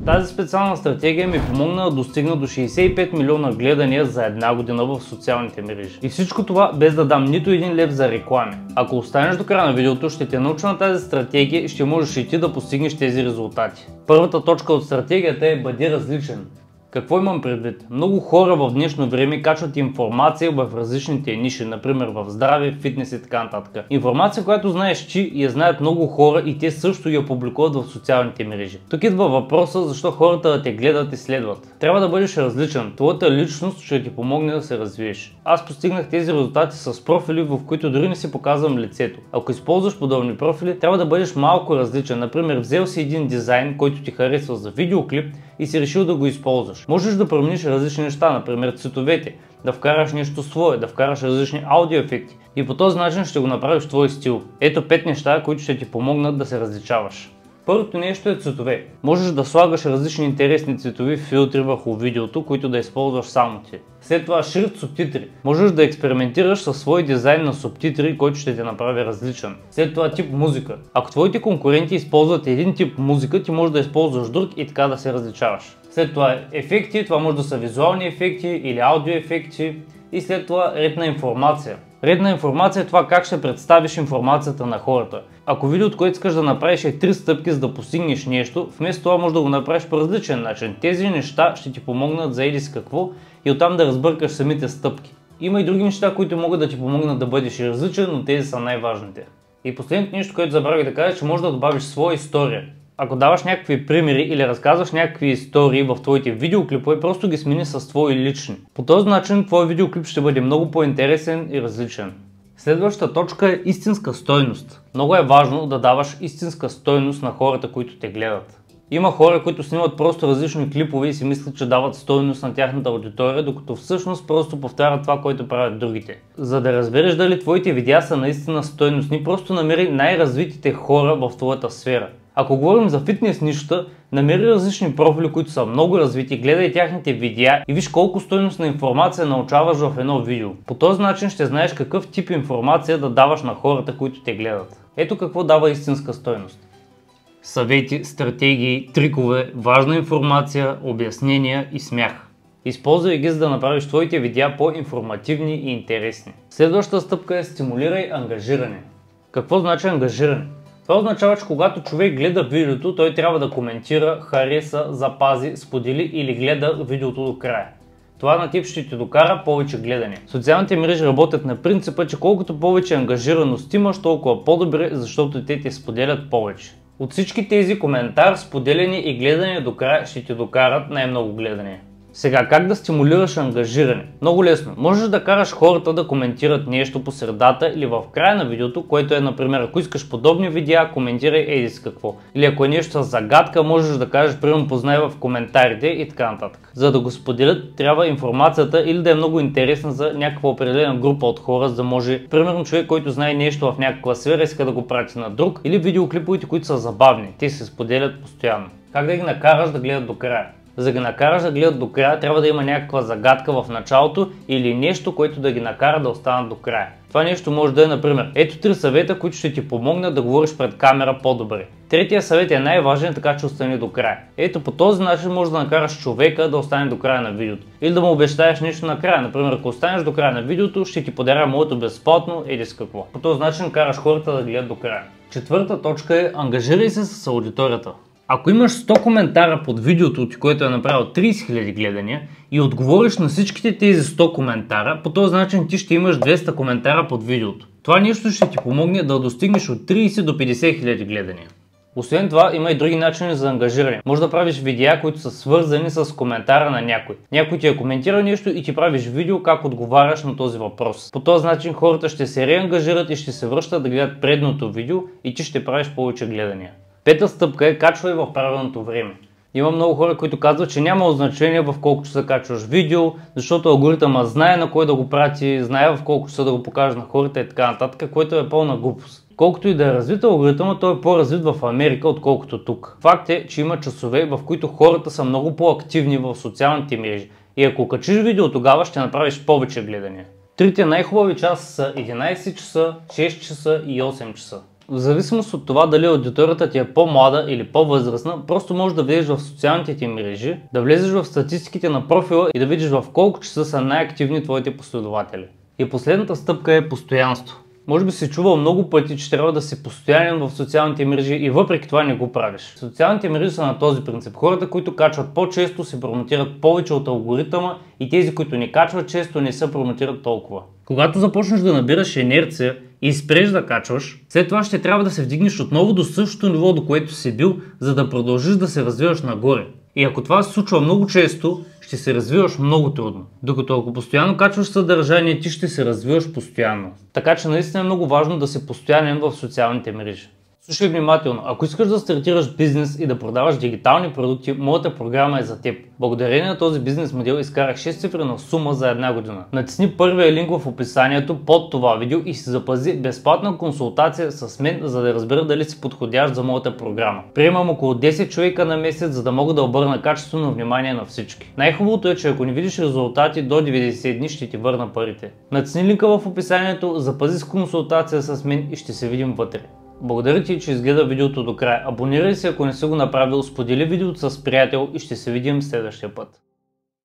Тази специална стратегия ми помогна да достигна до 65 милиона гледания за една година в социалните мрежи. И всичко това без да дам нито един лев за реклами. Ако останеш до края на видеото, ще те науча на тази стратегия и ще можеш и ти да постигнеш тези резултати. Първата точка от стратегията е: бъди различен. Какво имам предвид? Много хора в днешно време качват информация в различните ниши, например в здраве, фитнес и така нататък. Информация, която знаеш ти и я знаят много хора и те също я публикуват в социалните мрежи. Тук идва въпроса защо хората да те гледат и следват. Трябва да бъдеш различен. Твоята личност ще ти помогне да се развиеш. Аз постигнах тези резултати с профили, в които дори не си показвам лицето. Ако използваш подобни профили, трябва да бъдеш малко различен. Например, взел си един дизайн, който ти харесва за видеоклип и си решил да го използваш. Можеш да промениш различни неща, например цветовете, да вкараш нещо свое, да вкараш различни аудиоефекти и по този начин ще го направиш твой стил. Ето 5 неща, които ще ти помогнат да се различаваш. Първото нещо е цветове. Можеш да слагаш различни интересни цветови филтри върху видеото, които да използваш само ти. След това шрифт, субтитри. Можеш да експериментираш със свой дизайн на субтитри, който ще те направи различен. След това тип музика. Ако твоите конкуренти използват един тип музика, ти можеш да използваш друг и така да се различаваш. След това ефекти, това може да са визуални ефекти или аудиоефекти. И след това ред на информация. Ред на информация е това как ще представиш информацията на хората. Ако видеото, което искаш да направиш е 3 стъпки за да постигнеш нещо, вместо това можеш да го направиш по различен начин. Тези неща ще ти помогнат за еди с какво и оттам да разбъркаш самите стъпки. Има и други неща, които могат да ти помогнат да бъдеш различен, но тези са най-важните. И последното нещо, което забравих да кажа, че можеш да добавиш своя история. Ако даваш някакви примери или разказваш някакви истории в твоите видеоклипове, просто ги смени с твои лични. По този начин твой видеоклип ще бъде много по-интересен и различен. Следващата точка е истинска стойност. Много е важно да даваш истинска стойност на хората, които те гледат. Има хора, които снимат просто различни клипове и си мислят, че дават стойност на тяхната аудитория, докато всъщност просто повтарят това, което правят другите. За да разбереш дали твоите видеа са наистина стойностни, просто намери най-развитите хора в твоята сфера. Ако говорим за фитнес нишата, намери различни профили, които са много развити, гледай тяхните видеа и виж колко стойностна информация научаваш в едно видео. По този начин ще знаеш какъв тип информация да даваш на хората, които те гледат. Ето какво дава истинска стойност. Съвети, стратегии, трикове, важна информация, обяснения и смях. Използвай ги, за да направиш твоите видеа по-информативни и интересни. Следващата стъпка е стимулирай ангажиране. Какво значи ангажиране? Това означава, че когато човек гледа видеото, той трябва да коментира, хареса, запази, сподели или гледа видеото до края. Това на тип ще ти докара повече гледане. Социалните мрежи работят на принципа, че колкото повече ангажираност имаш, толкова по-добре, защото те споделят повече. От всички тези коментар, споделяне и гледане до края ще ти докарат най-много гледане. Сега, как да стимулираш ангажиране? Много лесно. Можеш да караш хората да коментират нещо по средата или в края на видеото, което е, например, ако искаш подобни видеа, коментирай еди с какво. Или ако е нещо с загадка, можеш да кажеш, примерно, познай в коментарите и така нататък. За да го споделят, трябва информацията или да е много интересна за някаква определена група от хора, за да може, примерно, човек, който знае нещо в някаква сфера, иска да го прати на друг, или видеоклиповете, които са забавни. Те се споделят постоянно. Как да ги накараш да гледат до края? За да ги накараш да гледат до края, трябва да има някаква загадка в началото или нещо, което да ги накара да останат до края. Това нещо може да е, например, ето 3 съвета, които ще ти помогнат да говориш пред камера по-добре. Третия съвет е най-важен, така че остане до края. Ето по този начин можеш да накараш човека да остане до края на видеото. Или да му обещаеш нещо накрая. Например, ако останеш до края на видеото, ще ти подаря моето безплатно еди с какво. По този начин караш хората да гледат до края. Четвърта точка е: ангажирай се с аудиторията. Ако имаш 100 коментара под видеото ти, което е направил 30 000 гледания и отговориш на всичките тези 100 коментара, по този начин ти ще имаш 200 коментара под видеото. Това нещо ще ти помогне да достигнеш от 30 до 50 000 гледания. Освен това, има и други начини за ангажиране. Може да правиш видеа, които са свързани с коментара на някой. Някой ти е коментирал нещо и ти правиш видео как отговаряш на този въпрос. По този начин хората ще се реангажират и ще се връщат да гледат предното видео и ти ще правиш повече гледания. Пета стъпка е: качвай в правилното време. Има много хора, които казват, че няма значение в колко часа качваш видео, защото алгоритъмът знае на кой да го прати, знае в колко часа да го покаже на хората и така нататък, което е пълна глупост. Колкото и да е развит алгоритъмът, той е по-развит в Америка, отколкото тук. Факт е, че има часове, в които хората са много по-активни в социалните мрежи. И ако качиш видео, тогава ще направиш повече гледания. Трите най-хубави часа са 11 часа, 6 часа и 8 часа. В зависимост от това дали аудиторията ти е по-млада или по-възрастна, просто можеш да влезеш в социалните ти мрежи, да влезеш в статистиките на профила и да видиш в колко часа са най-активни твоите последователи. И последната стъпка е постоянство. Може би си чувал много пъти, че трябва да си постоянен в социалните мрежи и въпреки това не го правиш. Социалните мрежи са на този принцип. Хората, които качват по-често, се промотират повече от алгоритъма и тези, които не качват често, не се промотират толкова. Когато започнеш да набираш инерция и спреш да качваш, след това ще трябва да се вдигнеш отново до същото ниво, до което си бил, за да продължиш да се развиваш нагоре. И ако това се случва много често, ще се развиваш много трудно. Докато ако постоянно качваш съдържание, ти ще се развиваш постоянно. Така че наистина е много важно да си постоянен в социалните мрежи. Слушай внимателно, ако искаш да стартираш бизнес и да продаваш дигитални продукти, моята програма е за теб. Благодарение на този бизнес модел изкарах 6-цифрена сума за една година. Натисни първия линк в описанието под това видео и си запази безплатна консултация с мен, за да разбера дали си подходящ за моята програма. Приемам около 10 човека на месец, за да мога да обърна качествено внимание на всички. Най-хубавото е, че ако не видиш резултати, до 90 дни ще ти върна парите. Натисни линка в описанието, запази с консултация с мен и ще се видим вътре. Благодаря ти, че изгледа видеото до края. Абонирай се, ако не си го направил, сподели видеото с приятел и ще се видим следващия път.